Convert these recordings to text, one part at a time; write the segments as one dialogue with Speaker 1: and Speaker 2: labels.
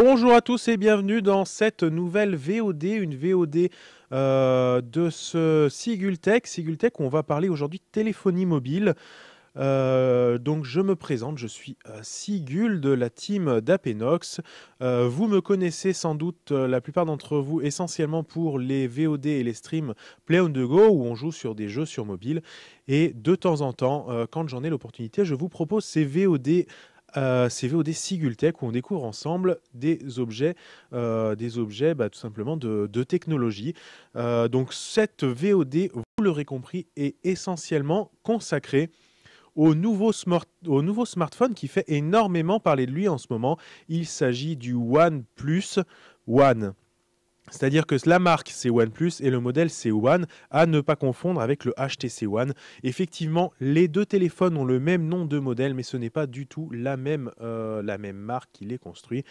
Speaker 1: Bonjour à tous et bienvenue dans cette nouvelle VOD, une VOD de ce Sigultech. Sigultech, où on va parler aujourd'hui de téléphonie mobile. Donc je me présente, je suis Sigul de la team d'Apenox. Vous me connaissez sans doute, la plupart d'entre vous, essentiellement pour les VOD et les streams Play on the Go, où on joue sur des jeux sur mobile. Et de temps en temps, quand j'en ai l'opportunité, je vous propose ces VOD. Ces VOD Sigultech où on découvre ensemble des objets tout simplement de technologie. Donc cette VOD, vous l'aurez compris, est essentiellement consacrée au nouveau smartphone qui fait énormément parler de lui en ce moment. Il s'agit du OnePlus One. C'est-à-dire que la marque c'est OnePlus et le modèle c'est One, à ne pas confondre avec le HTC One. Effectivement, les deux téléphones ont le même nom de modèle, mais ce n'est pas du tout la même marque qui les construit,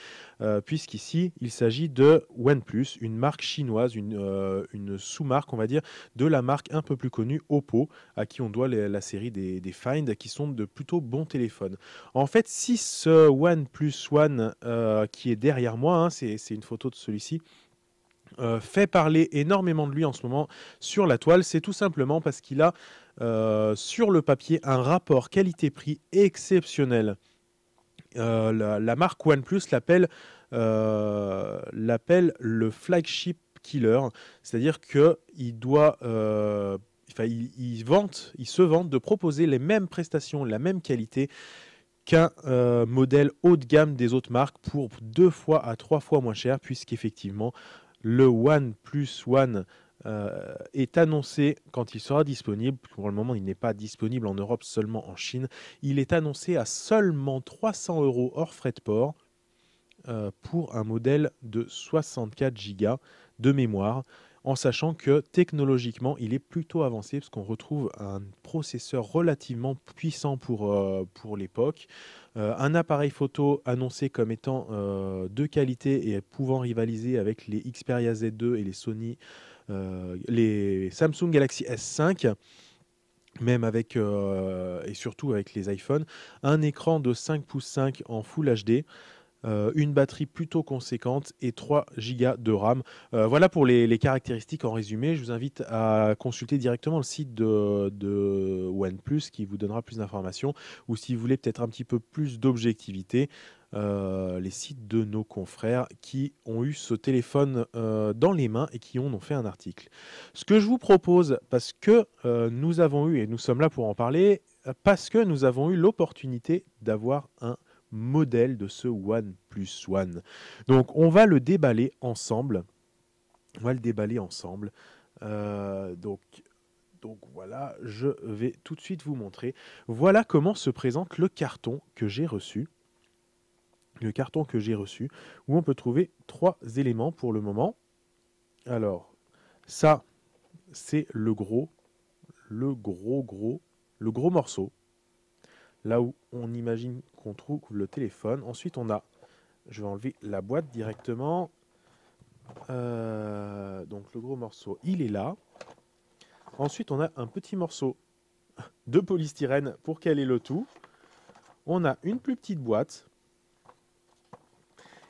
Speaker 1: puisqu'ici il s'agit de OnePlus, une marque chinoise, une sous-marque, on va dire, de la marque un peu plus connue Oppo, à qui on doit la série des Find, qui sont de plutôt bons téléphones. En fait, si ce OnePlus One qui est derrière moi, hein, c'est une photo de celui-ci, fait parler énormément de lui en ce moment sur la toile, c'est tout simplement parce qu'il a sur le papier un rapport qualité-prix exceptionnel. La marque OnePlus l'appelle le flagship killer, c'est-à-dire qu'il doit il se vante de proposer les mêmes prestations, la même qualité qu'un modèle haut de gamme des autres marques pour 2 fois à 3 fois moins cher, puisqu'effectivement le OnePlus One est annoncé quand il sera disponible. Pour le moment, il n'est pas disponible en Europe, seulement en Chine. Il est annoncé à seulement 300 € hors frais de port pour un modèle de 64 Go de mémoire, en sachant que technologiquement, il est plutôt avancé, parce qu'on retrouve un processeur relativement puissant pour l'époque, un appareil photo annoncé comme étant de qualité et pouvant rivaliser avec les Xperia Z2 et les Samsung Galaxy S5, même avec et surtout avec les iPhones, un écran de 5 pouces 5 en Full HD, une batterie plutôt conséquente et 3 Go de RAM. Voilà pour les caractéristiques en résumé. Je vous invite à consulter directement le site de OnePlus qui vous donnera plus d'informations, ou si vous voulez peut-être un petit peu plus d'objectivité, les sites de nos confrères qui ont eu ce téléphone dans les mains et qui en ont fait un article. Ce que je vous propose, parce que nous avons eu, et nous sommes là pour en parler, parce que nous avons eu l'opportunité d'avoir un modèle de ce OnePlus One. Donc on va le déballer ensemble. On va le déballer ensemble. Donc voilà, je vais tout de suite vous montrer. Voilà comment se présente le carton que j'ai reçu. Le carton que j'ai reçu, où on peut trouver 3 éléments pour le moment. Alors, ça, c'est le gros morceau. Là où on imagine qu'on trouve le téléphone. Ensuite, je vais enlever la boîte directement. Donc le gros morceau, il est là. Ensuite, on a un petit morceau de polystyrène pour caler le tout. On a une plus petite boîte.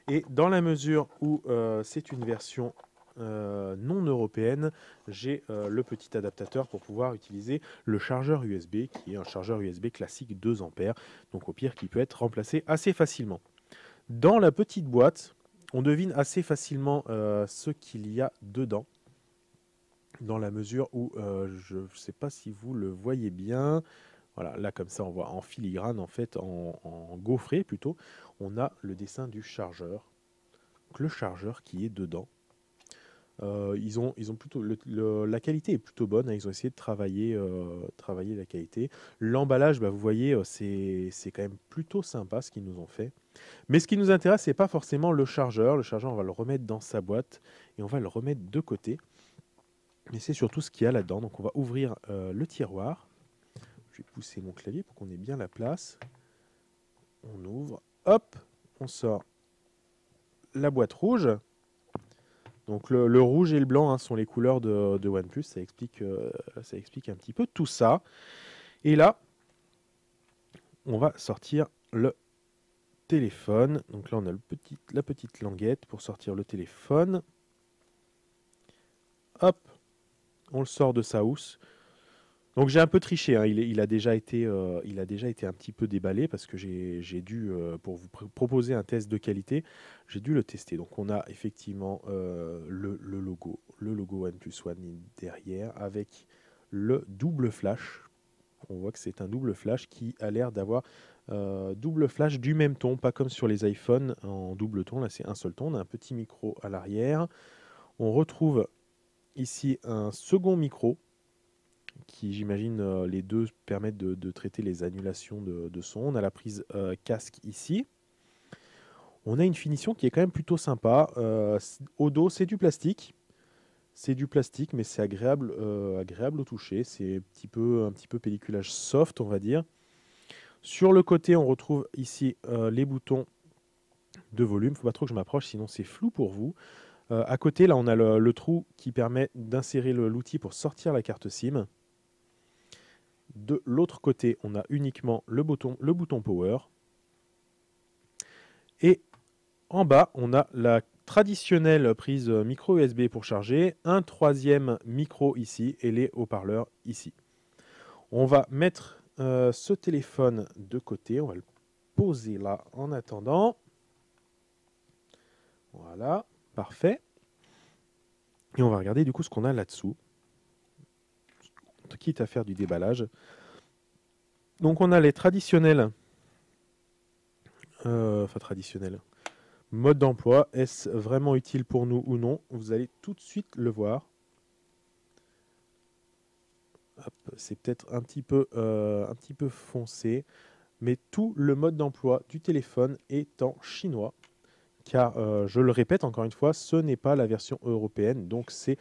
Speaker 1: Et dans la mesure où c'est une version non européenne, j'ai le petit adaptateur pour pouvoir utiliser le chargeur USB, qui est un chargeur USB classique 2 ampères, donc au pire qui peut être remplacé assez facilement. Dans la petite boîte, on devine assez facilement ce qu'il y a dedans, dans la mesure où je ne sais pas si vous le voyez bien. Voilà, là comme ça on voit en filigrane, en fait en gaufré plutôt, on a le dessin du chargeur. Donc, le chargeur qui est dedans. Ils ont plutôt la qualité est plutôt bonne, hein, ils ont essayé de travailler la qualité. L'emballage, vous voyez, c'est quand même plutôt sympa ce qu'ils nous ont fait. Mais ce qui nous intéresse, c'est pas forcément le chargeur. Le chargeur, on va le remettre dans sa boîte et on va le remettre de côté. Mais c'est surtout ce qu'il y a là-dedans. Donc on va ouvrir le tiroir. Je vais pousser mon clavier pour qu'on ait bien la place. On ouvre, hop, on sort la boîte rouge. Donc le rouge et le blanc, hein, sont les couleurs de OnePlus. Ça explique un petit peu tout ça. Et là, on va sortir le téléphone. Donc là, on a la petite languette pour sortir le téléphone. Hop, on le sort de sa housse. Donc j'ai un peu triché, hein. Il a déjà été un petit peu déballé parce que j'ai dû, pour vous proposer un test de qualité, j'ai dû le tester. Donc on a effectivement le logo OnePlus One derrière avec le double flash. On voit que c'est un double flash qui a l'air d'avoir double flash du même ton, pas comme sur les iPhones en double ton. Là c'est un seul ton. On a un petit micro à l'arrière. On retrouve ici un second micro qui, j'imagine, les deux permettent de traiter les annulations de son. On a la prise casque ici. On a une finition qui est quand même plutôt sympa. Au dos, c'est du plastique. C'est du plastique, mais c'est agréable, agréable au toucher. C'est un petit peu pelliculage soft, on va dire. Sur le côté, on retrouve ici les boutons de volume. Il ne faut pas trop que je m'approche, sinon c'est flou pour vous. À côté, là, on a le trou qui permet d'insérer l'outil pour sortir la carte SIM. De l'autre côté, on a uniquement le bouton Power. Et en bas, on a la traditionnelle prise micro USB pour charger, un troisième micro ici et les haut-parleurs ici. On va mettre ce téléphone de côté. On va le poser là en attendant. Voilà, parfait. Et on va regarder du coup ce qu'on a là-dessous. Quitte à faire du déballage. Donc on a les traditionnels. Traditionnels. Mode d'emploi, est-ce vraiment utile pour nous ou non? Vous allez tout de suite le voir. C'est peut-être un petit peu foncé, mais tout le mode d'emploi du téléphone est en chinois. Car, je le répète encore une fois, ce n'est pas la version européenne, donc c'est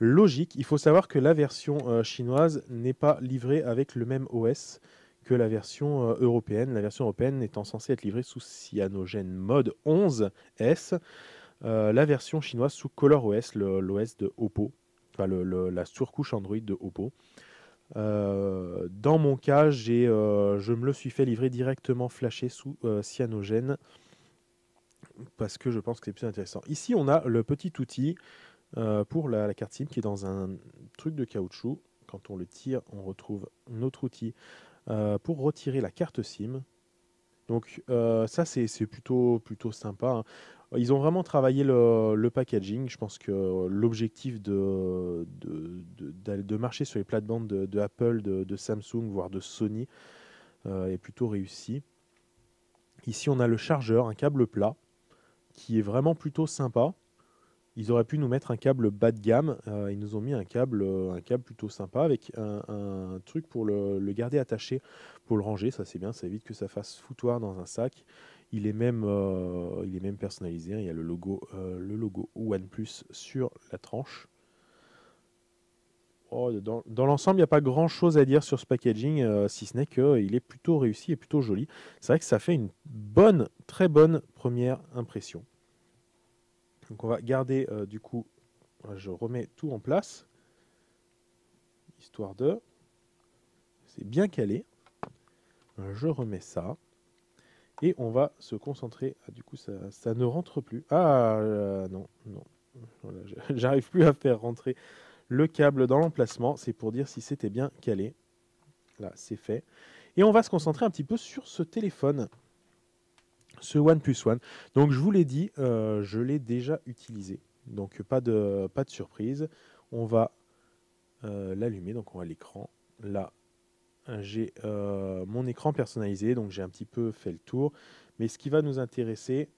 Speaker 1: logique. Il faut savoir que la version chinoise n'est pas livrée avec le même OS que la version européenne. La version européenne étant censée être livrée sous Cyanogen Mode 11S, la version chinoise sous ColorOS, l'OS de Oppo, enfin la surcouche Android de Oppo. Dans mon cas, je me le suis fait livrer directement flashé sous Cyanogen parce que je pense que c'est plus intéressant. Ici, on a le petit outil pour la carte SIM qui est dans un truc de caoutchouc. Quand on le tire, on retrouve notre outil pour retirer la carte SIM. Donc ça, c'est plutôt sympa, hein. Ils ont vraiment travaillé le packaging. Je pense que l'objectif de marcher sur les plates-bandes de Apple, de Samsung, voire de Sony, est plutôt réussi. Ici, on a le chargeur, un câble plat, qui est vraiment plutôt sympa. Ils auraient pu nous mettre un câble bas de gamme. Ils nous ont mis un câble plutôt sympa avec un truc pour le garder attaché, pour le ranger. Ça, c'est bien. Ça évite que ça fasse foutoir dans un sac. Il est même personnalisé, hein. Il y a le logo OnePlus sur la tranche. Oh, dans l'ensemble, il n'y a pas grand-chose à dire sur ce packaging, si ce n'est qu'il est plutôt réussi et plutôt joli. C'est vrai que ça fait une très bonne première impression. Donc on va garder du coup, je remets tout en place, histoire de, c'est bien calé. Je remets ça et on va se concentrer. Ah, du coup ça ne rentre plus. Non, voilà, j'arrive plus à faire rentrer le câble dans l'emplacement. C'est pour dire si c'était bien calé. Là c'est fait. Et on va se concentrer un petit peu sur ce téléphone. Ce OnePlus One. Donc je vous l'ai dit, je l'ai déjà utilisé. Donc pas de surprise. On va l'allumer. Donc on va à l'écran. Là, j'ai mon écran personnalisé. Donc j'ai un petit peu fait le tour. Mais ce qui va nous intéresser,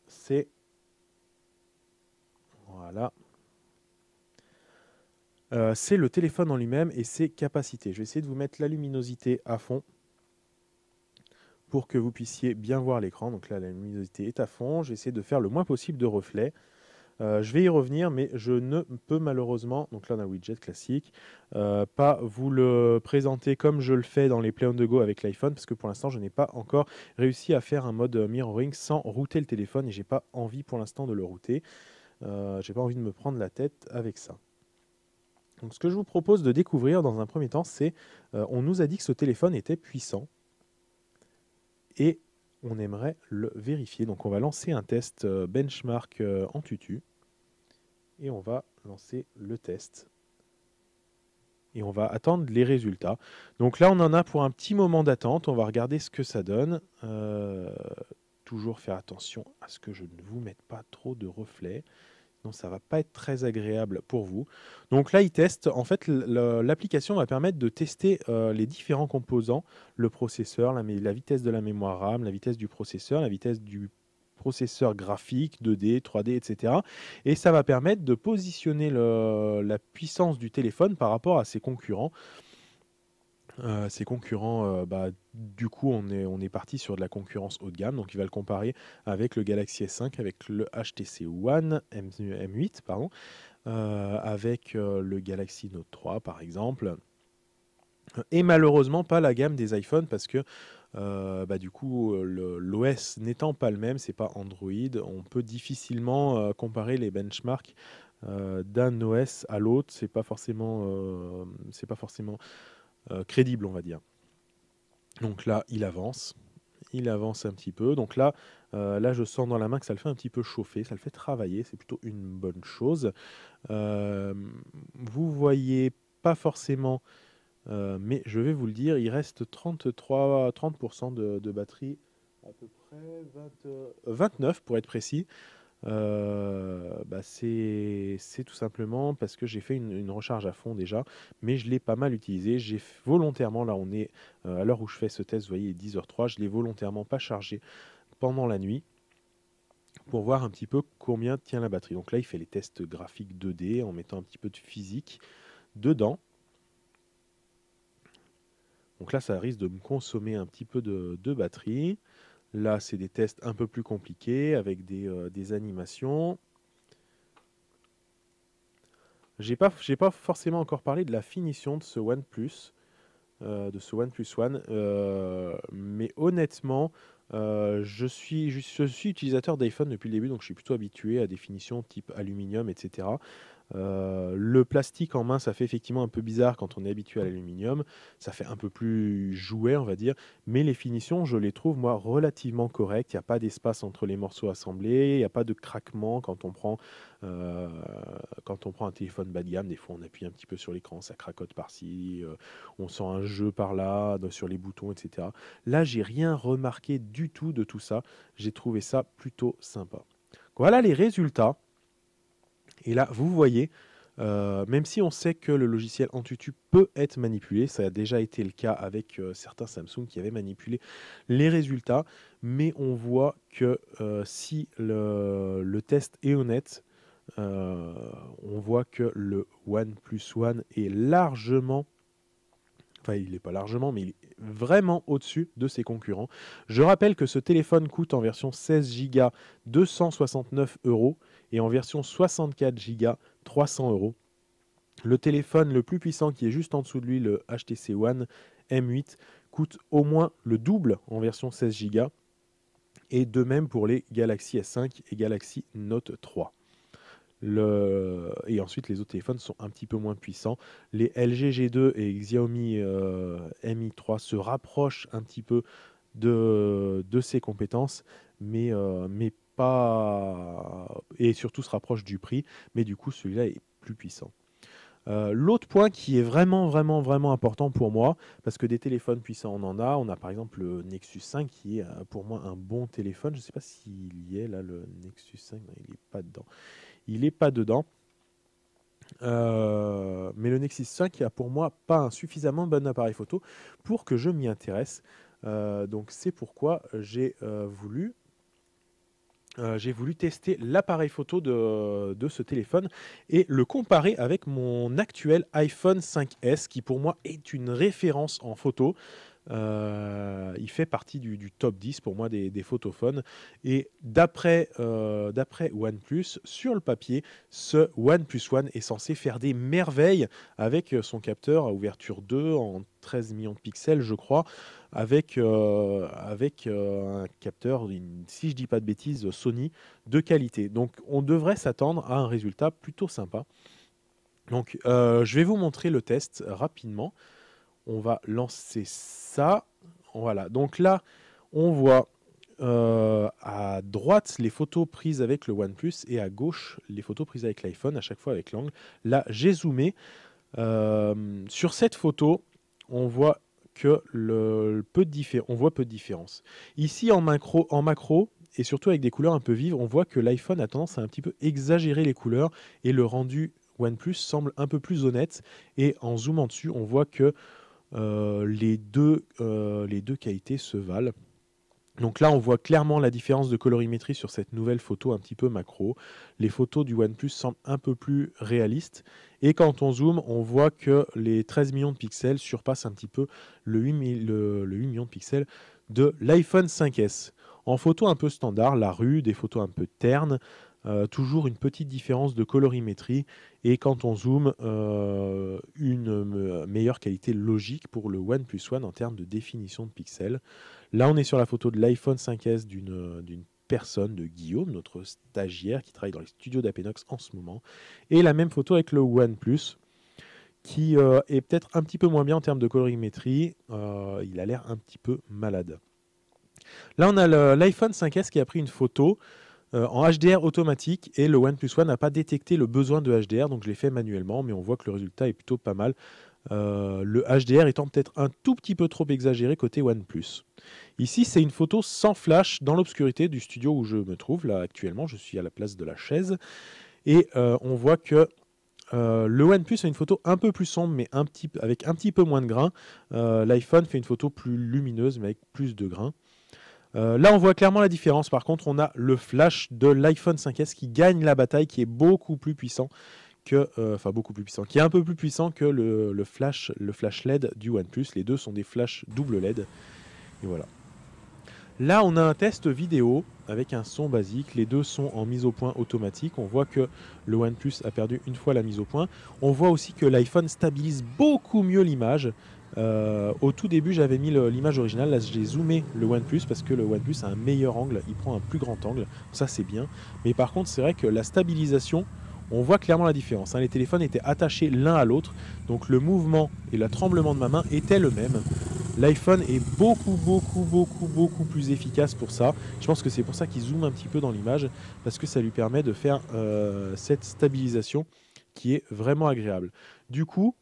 Speaker 1: c'est... Voilà. C'est le téléphone en lui-même et ses capacités. Je vais essayer de vous mettre la luminosité à fond pour que vous puissiez bien voir l'écran. Donc là, la luminosité est à fond. Je vais essayer de faire le moins possible de reflets. Je vais y revenir, mais je ne peux malheureusement, donc là on a le widget classique, pas vous le présenter comme je le fais dans les Play on the Go avec l'iPhone, parce que pour l'instant je n'ai pas encore réussi à faire un mode mirroring sans router le téléphone, et j'ai pas envie pour l'instant de le router. J'ai pas envie de me prendre la tête avec ça. Donc ce que je vous propose de découvrir dans un premier temps, c'est on nous a dit que ce téléphone était puissant et on aimerait le vérifier. Donc on va lancer un test benchmark Antutu et on va lancer le test. Et on va attendre les résultats. Donc là, on en a pour un petit moment d'attente. On va regarder ce que ça donne. Toujours faire attention à ce que je ne vous mette pas trop de reflets. Sinon, ça ne va pas être très agréable pour vous. Donc là, il teste. En fait, l'application va permettre de tester les différents composants. Le processeur, la vitesse de la mémoire RAM, la vitesse du processeur, la vitesse du processeur graphique, 2D, 3D, etc. Et ça va permettre de positionner la puissance du téléphone par rapport à ses concurrents. Du coup, on est parti sur de la concurrence haut de gamme. Donc, il va le comparer avec le Galaxy S5, avec le HTC One M8, pardon, avec le Galaxy Note 3, par exemple. Et malheureusement, pas la gamme des iPhones parce que du coup, l'OS n'étant pas le même, c'est pas Android, on peut difficilement comparer les benchmarks d'un OS à l'autre. C'est pas forcément crédible, on va dire. Donc là, il avance un petit peu. Donc là, je sens dans la main que ça le fait un petit peu chauffer, ça le fait travailler, c'est plutôt une bonne chose. Vous voyez pas forcément, mais je vais vous le dire, il reste 30% de batterie, à peu près 29 pour être précis. C'est tout simplement parce que j'ai fait une recharge à fond déjà, mais je l'ai pas mal utilisé. J'ai volontairement, là on est à l'heure où je fais ce test, vous voyez 10h03, je l'ai volontairement pas chargé pendant la nuit pour voir un petit peu combien tient la batterie. Donc là il fait les tests graphiques 2D en mettant un petit peu de physique dedans. Donc là ça risque de me consommer un petit peu de batterie. Là c'est des tests un peu plus compliqués avec des animations. J'ai pas forcément encore parlé de la finition de ce OnePlus, One, mais honnêtement, je suis utilisateur d'iPhone depuis le début, donc je suis plutôt habitué à des finitions type aluminium, etc. Le plastique en main, ça fait effectivement un peu bizarre quand on est habitué à l'aluminium. Ça fait un peu plus jouet, on va dire. Mais les finitions, je les trouve, moi, relativement correctes. Il n'y a pas d'espace entre les morceaux assemblés. Il n'y a pas de craquement euh, quand on prend un téléphone bas de gamme. Des fois, on appuie un petit peu sur l'écran, ça cracote par-ci. On sent un jeu par-là, sur les boutons, etc. Là, j'ai rien remarqué du tout de tout ça. J'ai trouvé ça plutôt sympa. Voilà les résultats. Et là, vous voyez, même si on sait que le logiciel Antutu peut être manipulé, ça a déjà été le cas avec certains Samsung qui avaient manipulé les résultats, mais on voit que si le test est honnête, on voit que le OnePlus One est largement, enfin il n'est pas largement, mais il est vraiment au-dessus de ses concurrents. Je rappelle que ce téléphone coûte en version 16 Go 269 € et en version 64 Go 300 €. Le téléphone le plus puissant qui est juste en dessous de lui, le HTC One M8, coûte au moins le double en version 16 Go. Et de même pour les Galaxy S5 et Galaxy Note 3. Et ensuite, les autres téléphones sont un petit peu moins puissants. Les LG G2 et Xiaomi Mi 3 se rapprochent un petit peu de ces compétences, mais pas. Et surtout se rapprochent du prix, mais du coup, celui-là est plus puissant. L'autre point qui est vraiment, vraiment, vraiment important pour moi, parce que des téléphones puissants, on en a. On a par exemple le Nexus 5 qui est pour moi un bon téléphone. Je ne sais pas s'il y est là, le Nexus 5. Non, il n'est pas dedans. Il n'est pas dedans. Mais le Nexus 5 a pour moi pas un suffisamment bon appareil photo pour que je m'y intéresse. Donc c'est pourquoi j'ai voulu tester l'appareil photo de ce téléphone et le comparer avec mon actuel iPhone 5S qui pour moi est une référence en photo. Il fait partie du top 10 pour moi des photophones. Et d'après OnePlus, sur le papier, ce OnePlus One est censé faire des merveilles avec son capteur à ouverture 2 en 13 millions de pixels, je crois, avec un capteur, si je dis pas de bêtises, Sony de qualité. Donc on devrait s'attendre à un résultat plutôt sympa. Donc, je vais vous montrer le test rapidement. On va lancer ça. Voilà, donc là, on voit à droite les photos prises avec le OnePlus et à gauche les photos prises avec l'iPhone, à chaque fois avec l'angle. Là, j'ai zoomé. Sur cette photo, on voit que on voit peu de différence. Ici, en macro, et surtout avec des couleurs un peu vives, on voit que l'iPhone a tendance à un petit peu exagérer les couleurs et le rendu OnePlus semble un peu plus honnête. Et en zoomant dessus, on voit que les deux qualités se valent. Donc là, on voit clairement la différence de colorimétrie sur cette nouvelle photo un petit peu macro. Les photos du OnePlus semblent un peu plus réalistes. Et quand on zoome, on voit que les 13 millions de pixels surpassent un petit peu le 8 millions de pixels de l'iPhone 5S. En photo un peu standard, la rue, des photos un peu ternes, toujours une petite différence de colorimétrie. Et quand on zoome, une meilleure qualité logique pour le OnePlus One en termes de définition de pixels. Là, on est sur la photo de l'iPhone 5S d'une personne, de Guillaume, notre stagiaire qui travaille dans les studios d'Apenox en ce moment. Et la même photo avec le OnePlus, qui est peut-être un petit peu moins bien en termes de colorimétrie. Il a l'air un petit peu malade. Là, on a l'iPhone 5S qui a pris une photo en HDR automatique et le OnePlus One n'a pas détecté le besoin de HDR, donc je l'ai fait manuellement, mais on voit que le résultat est plutôt pas mal. Le HDR étant peut-être un tout petit peu trop exagéré côté OnePlus. Ici, c'est une photo sans flash dans l'obscurité du studio où je me trouve. Là, actuellement, je suis à la place de la chaise. Et on voit que le OnePlus a une photo un peu plus sombre, mais avec un petit peu moins de grains. L'iPhone fait une photo plus lumineuse, mais avec plus de grains. Là, on voit clairement la différence. Par contre, on a le flash de l'iPhone 5S qui gagne la bataille, qui est beaucoup plus puissant qui est un peu plus puissant que le flash LED du OnePlus. Les deux sont des flashs double LED. Et voilà. Là, on a un test vidéo avec un son basique. Les deux sont en mise au point automatique. On voit que le OnePlus a perdu une fois la mise au point. On voit aussi que l'iPhone stabilise beaucoup mieux l'image. Au tout début, j'avais mis l'image originale. Là, j'ai zoomé le OnePlus parce que le OnePlus a un meilleur angle. Il prend un plus grand angle. Ça, c'est bien. Mais par contre, c'est vrai que la stabilisation, on voit clairement la différence. Les téléphones étaient attachés l'un à l'autre. Donc le mouvement et le tremblement de ma main étaient le même. L'iPhone est beaucoup plus efficace pour ça. Je pense que c'est pour ça qu'il zoome un petit peu dans l'image, parce que ça lui permet de faire cette stabilisation qui est vraiment agréable. Du coup,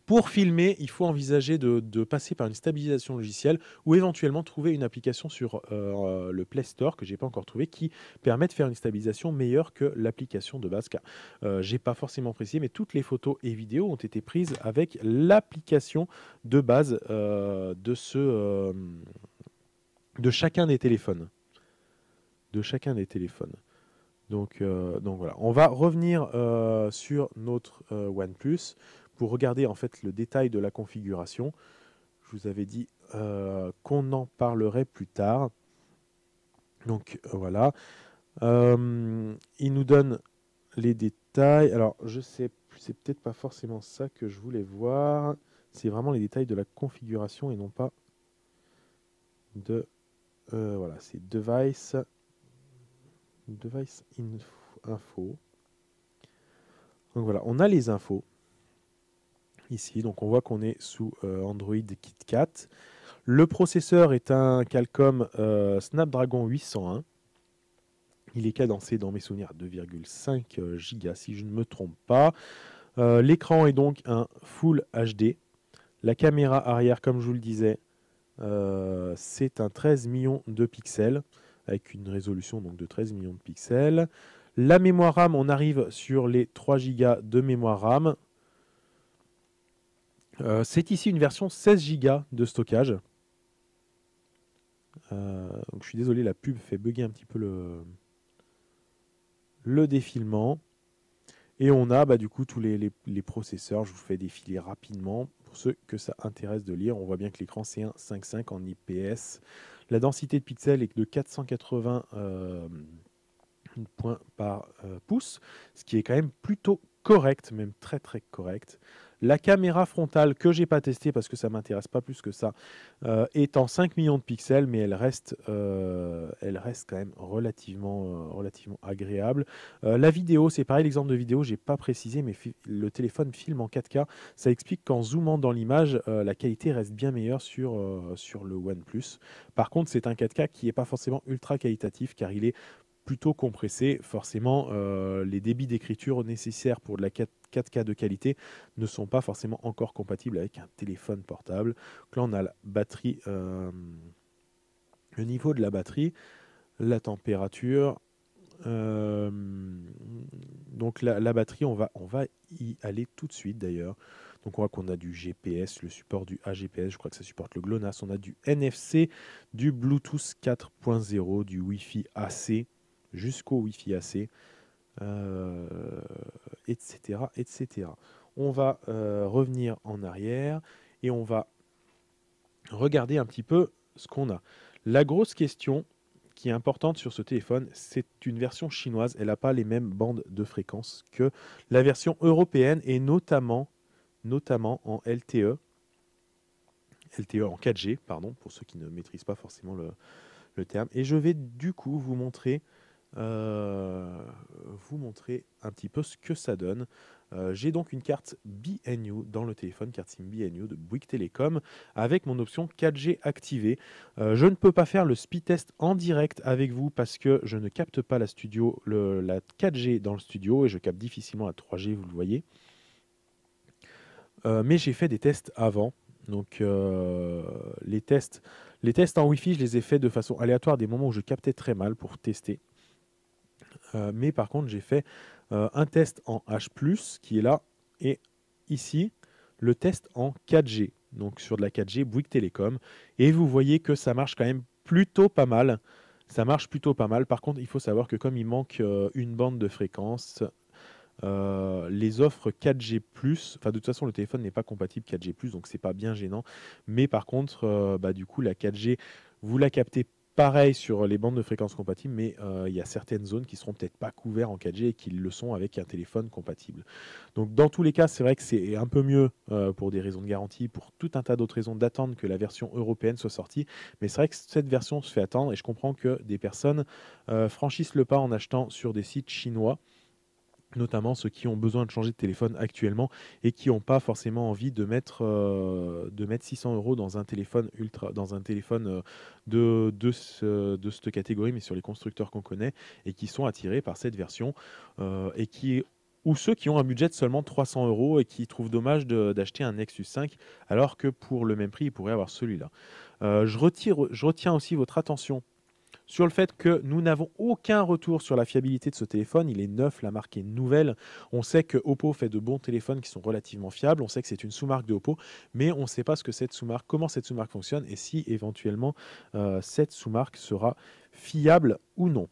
Speaker 1: pour filmer, il faut envisager de passer par une stabilisation logicielle ou éventuellement trouver une application sur le Play Store que je n'ai pas encore trouvé qui permet de faire une stabilisation meilleure que l'application de base. Car j'ai pas forcément précisé, mais toutes les photos et vidéos ont été prises avec l'application de base de chacun des téléphones. Donc voilà, on va revenir sur notre OnePlus pour regarder en fait le détail de la configuration. Je vous avais dit qu'on en parlerait plus tard. Donc voilà, il nous donne les détails. Alors je sais, c'est peut-être pas forcément ça que je voulais voir. C'est vraiment les détails de la configuration et non pas de voilà, c'est device info. Donc voilà, on a les infos ici. Donc on voit qu'on est sous Android KitKat. Le processeur est un Qualcomm Snapdragon 801. Il est cadencé dans mes souvenirs à 2,5 Go si je ne me trompe pas. L'écran est donc un Full HD. La caméra arrière, comme je vous le disais, c'est un 13 millions de pixels avec une résolution donc de 13 millions de pixels. La mémoire RAM, on arrive sur les 3 Go de mémoire RAM. C'est ici une version 16 Go de stockage. Donc je suis désolé, la pub fait bugger un petit peu le défilement. Et on a du coup tous les processeurs. Je vous fais défiler rapidement pour ceux que ça intéresse de lire. On voit bien que l'écran c'est un 5.5 en IPS. La densité de pixels est de 480 points par pouce, ce qui est quand même plutôt correct, même très très correct. La caméra frontale que j'ai pas testée parce que ça m'intéresse pas plus que ça est en 5 millions de pixels, mais elle reste quand même relativement agréable. La vidéo, c'est pareil, l'exemple de vidéo, j'ai pas précisé, mais le téléphone filme en 4K. Ça explique qu'en zoomant dans l'image, la qualité reste bien meilleure sur le OnePlus. Par contre, c'est un 4K qui n'est pas forcément ultra qualitatif car il est plutôt compressé. Forcément, les débits d'écriture nécessaires pour de la 4K de qualité ne sont pas forcément encore compatibles avec un téléphone portable. Donc là, on a la batterie, le niveau de la batterie, la température. euh, donc la batterie, on va y aller tout de suite d'ailleurs. Donc on voit qu'on a du GPS, le support du AGPS, je crois que ça supporte le GLONASS, on a du NFC, du Bluetooth 4.0, du Wi-Fi AC, jusqu'au Wi-Fi AC, etc., etc. On va revenir en arrière et on va regarder un petit peu ce qu'on a. La grosse question qui est importante sur ce téléphone, c'est une version chinoise. Elle n'a pas les mêmes bandes de fréquence que la version européenne et notamment en LTE en 4G, pardon, pour ceux qui ne maîtrisent pas forcément le terme. Et je vais du coup euh, vous montrer un petit peu ce que ça donne. J'ai donc une carte BNU dans le téléphone, carte SIM BNU de Bouygues Telecom, avec mon option 4G activée. Je ne peux pas faire le speed test en direct avec vous parce que je ne capte pas la 4G dans le studio et je capte difficilement la 3G, vous le voyez. Mais j'ai fait des tests avant. Donc les tests en Wi-Fi, je les ai faits de façon aléatoire à des moments où je captais très mal pour tester. Mais par contre, j'ai fait un test en H+, qui est là, et ici, le test en 4G, donc sur de la 4G Bouygues Télécom. Et vous voyez que ça marche quand même plutôt pas mal. Ça marche plutôt pas mal. Par contre, il faut savoir que comme il manque une bande de fréquence, les offres 4G+, enfin de toute façon le téléphone n'est pas compatible 4G+, donc c'est pas bien gênant. Mais par contre, du coup la 4G, vous la captez pareil sur les bandes de fréquences compatibles, mais il y a certaines zones qui seront peut-être pas couvertes en 4G et qui le sont avec un téléphone compatible. Donc dans tous les cas, c'est vrai que c'est un peu mieux pour des raisons de garantie, pour tout un tas d'autres raisons d'attendre que la version européenne soit sortie. Mais c'est vrai que cette version se fait attendre et je comprends que des personnes franchissent le pas en achetant sur des sites chinois, notamment ceux qui ont besoin de changer de téléphone actuellement et qui n'ont pas forcément envie de mettre 600 euros dans un téléphone de cette catégorie, mais sur les constructeurs qu'on connaît, et qui sont attirés par cette version, ou ceux qui ont un budget de seulement 300 euros et qui trouvent dommage d'acheter un Nexus 5, alors que pour le même prix, ils pourraient avoir celui-là. Je retiens aussi votre attention sur le fait que nous n'avons aucun retour sur la fiabilité de ce téléphone. Il est neuf, la marque est nouvelle. On sait que Oppo fait de bons téléphones qui sont relativement fiables. On sait que c'est une sous-marque de Oppo, mais on ne sait pas comment cette sous-marque fonctionne et si éventuellement cette sous-marque sera fiable ou non.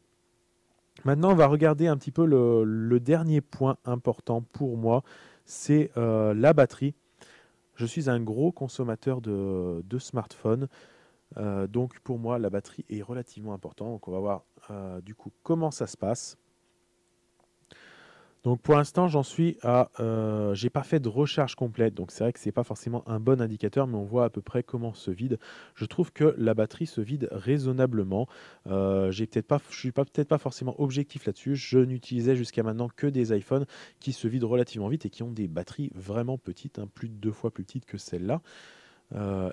Speaker 1: Maintenant, on va regarder un petit peu le dernier point important pour moi, c'est la batterie. Je suis un gros consommateur de smartphones. Donc pour moi, la batterie est relativement importante. Donc on va voir du coup comment ça se passe. Donc pour l'instant, j'en suis à... j'ai pas fait de recharge complète, donc c'est vrai que c'est pas forcément un bon indicateur, mais on voit à peu près comment se vide. Je trouve que la batterie se vide raisonnablement. Je suis peut-être pas forcément objectif là-dessus. Je n'utilisais jusqu'à maintenant que des iPhones qui se vident relativement vite et qui ont des batteries vraiment petites, hein, plus de 2 fois plus petites que celle-là.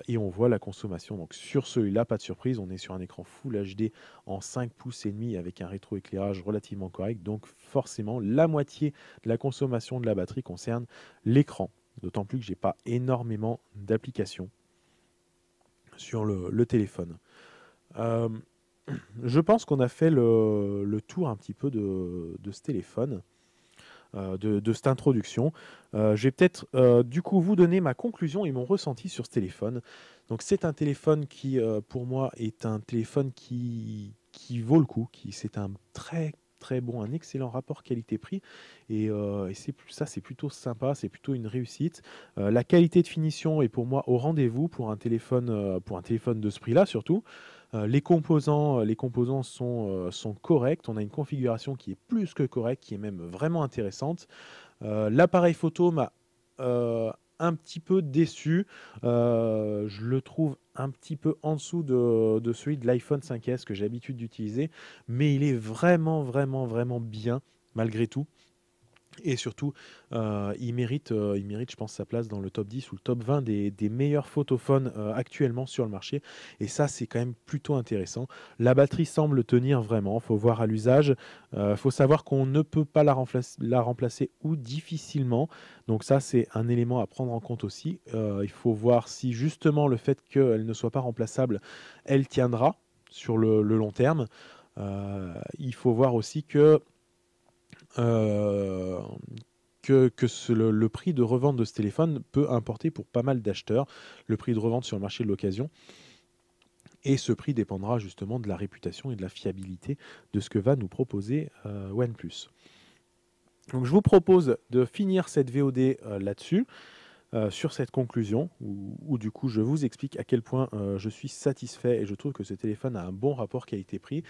Speaker 1: Et on voit la consommation. Donc sur celui-là, pas de surprise, on est sur un écran Full HD en 5 pouces et demi avec un rétroéclairage relativement correct. Donc forcément, la moitié de la consommation de la batterie concerne l'écran. D'autant plus que j'ai pas énormément d'applications sur le téléphone. Euh, je pense qu'on a fait le tour un petit peu de ce téléphone. De cette introduction. Je vais peut-être du coup vous donner ma conclusion et mon ressenti sur ce téléphone. Donc c'est un téléphone qui pour moi est un téléphone qui vaut le coup, c'est un très bon, un excellent rapport qualité-prix et c'est plutôt sympa, c'est plutôt une réussite. La qualité de finition est pour moi au rendez-vous pour un téléphone de ce prix-là surtout. Les composants sont corrects. On a une configuration qui est plus que correcte, qui est même vraiment intéressante. L'appareil photo m'a un petit peu déçu. Je le trouve un petit peu en dessous de celui de l'iPhone 5S que j'ai l'habitude d'utiliser, mais il est vraiment, vraiment, vraiment bien malgré tout. Et surtout, il mérite, je pense, sa place dans le top 10 ou le top 20 des meilleurs photophones actuellement sur le marché. Et ça, c'est quand même plutôt intéressant. La batterie semble tenir vraiment. Il faut voir à l'usage. Il faut savoir qu'on ne peut pas la remplacer ou difficilement. Donc ça, c'est un élément à prendre en compte aussi. Il faut voir si justement le fait qu'elle ne soit pas remplaçable, elle tiendra sur le long terme. Il faut voir aussi euh, le prix de revente de ce téléphone peut importer pour pas mal d'acheteurs, le prix de revente sur le marché de l'occasion. Et ce prix dépendra justement de la réputation et de la fiabilité de ce que va nous proposer OnePlus. Donc je vous propose de finir cette VOD là-dessus. Sur cette conclusion, où du coup je vous explique à quel point je suis satisfait et je trouve que ce téléphone a un bon rapport qualité-prix.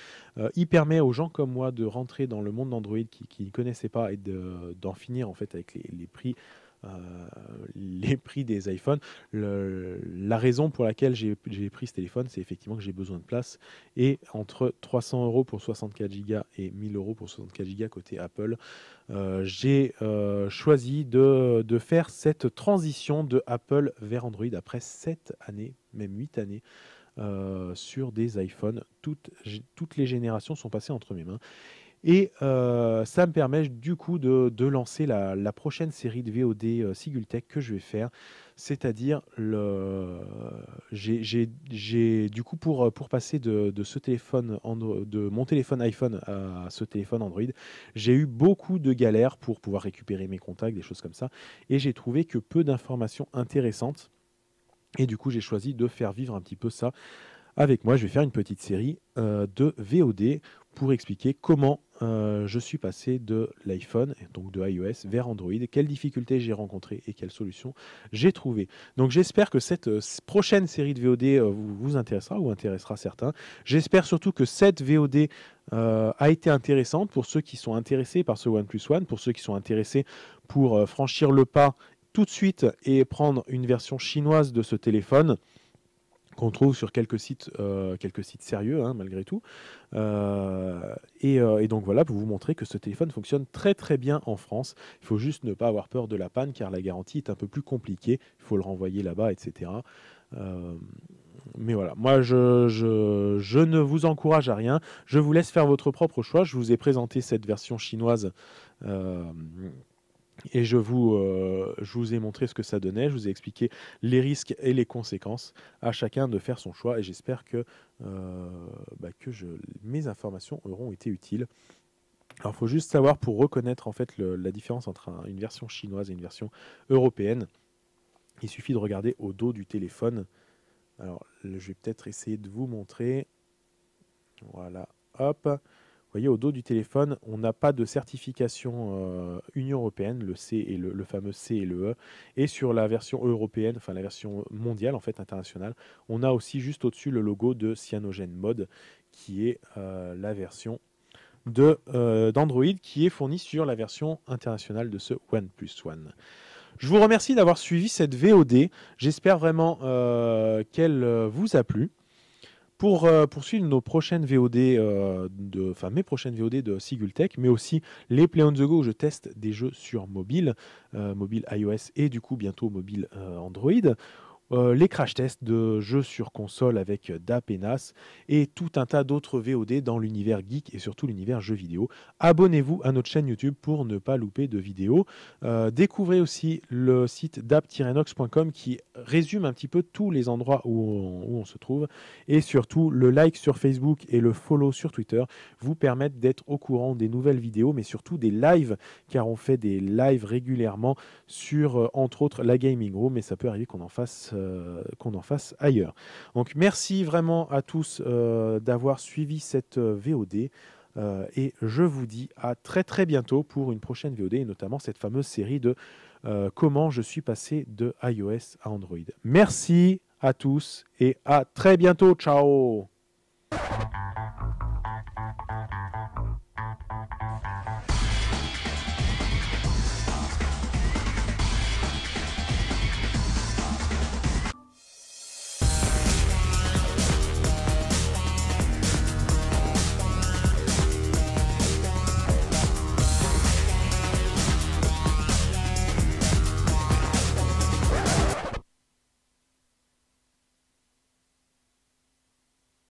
Speaker 1: Il permet aux gens comme moi de rentrer dans le monde d'Android qui ne connaissaient pas et d'en finir en fait avec les prix des iPhones. La raison pour laquelle j'ai pris ce téléphone, c'est effectivement que j'ai besoin de place. Et entre 300 € pour 64 Go et 1000 € pour 64 Go côté Apple, j'ai choisi de faire cette transition de Apple vers Android après 7 années, même 8 années, sur des iPhones. Toutes les générations sont passées entre mes mains. Et ça me permet du coup de lancer la prochaine série de VOD Sigultech que je vais faire. C'est-à-dire, j'ai du coup pour passer de ce téléphone de mon téléphone iPhone à ce téléphone Android, j'ai eu beaucoup de galères pour pouvoir récupérer mes contacts, des choses comme ça. Et j'ai trouvé que peu d'informations intéressantes. Et du coup, j'ai choisi de faire vivre un petit peu ça avec moi. Je vais faire une petite série de VOD pour expliquer comment je suis passé de l'iPhone, donc de iOS, vers Android, quelles difficultés j'ai rencontrées et quelles solutions j'ai trouvées. Donc j'espère que cette prochaine série de VOD vous intéressera ou intéressera certains. J'espère surtout que cette VOD a été intéressante pour ceux qui sont intéressés par ce OnePlus One, pour ceux qui sont intéressés pour franchir le pas tout de suite et prendre une version chinoise de ce téléphone qu'on trouve sur quelques sites sérieux, hein, malgré tout. Et donc voilà, pour vous montrer que ce téléphone fonctionne très très bien en France. Il faut juste ne pas avoir peur de la panne, car la garantie est un peu plus compliquée. Il faut le renvoyer là-bas, etc. Mais voilà, moi je ne vous encourage à rien. Je vous laisse faire votre propre choix. Je vous ai présenté cette version chinoise. Et je vous ai montré ce que ça donnait, je vous ai expliqué les risques et les conséquences, à chacun de faire son choix. Et j'espère que mes informations auront été utiles. Alors il faut juste savoir, pour reconnaître en fait la différence entre une version chinoise et une version européenne, il suffit de regarder au dos du téléphone. Alors je vais peut-être essayer de vous montrer. Voilà, hop. Vous voyez, au dos du téléphone, on n'a pas de certification Union européenne, le C et le fameux C et le E. Et sur la version européenne, enfin la version mondiale, en fait, internationale, on a aussi juste au-dessus le logo de CyanogenMod, qui est la version d'Android qui est fournie sur la version internationale de ce OnePlus One. Je vous remercie d'avoir suivi cette VOD. J'espère vraiment qu'elle vous a plu. Pour poursuivre nos prochaines VOD, mes prochaines VOD de Sigultech, mais aussi les Play on the Go où je teste des jeux sur mobile iOS et du coup bientôt mobile Android. Les crash tests de jeux sur console avec DAP et NAS et tout un tas d'autres VOD dans l'univers geek et surtout l'univers jeux vidéo. Abonnez-vous à notre chaîne YouTube pour ne pas louper de vidéos. Découvrez aussi le site dap-nox.com qui résume un petit peu tous les endroits où on se trouve, et surtout le like sur Facebook et le follow sur Twitter vous permettent d'être au courant des nouvelles vidéos, mais surtout des lives, car on fait des lives régulièrement sur entre autres la Gaming Room, mais ça peut arriver qu'on en fasse ailleurs. Donc merci vraiment à tous d'avoir suivi cette VOD et je vous dis à très très bientôt pour une prochaine VOD et notamment cette fameuse série de comment je suis passé de iOS à Android. Merci à tous et à très bientôt. Ciao.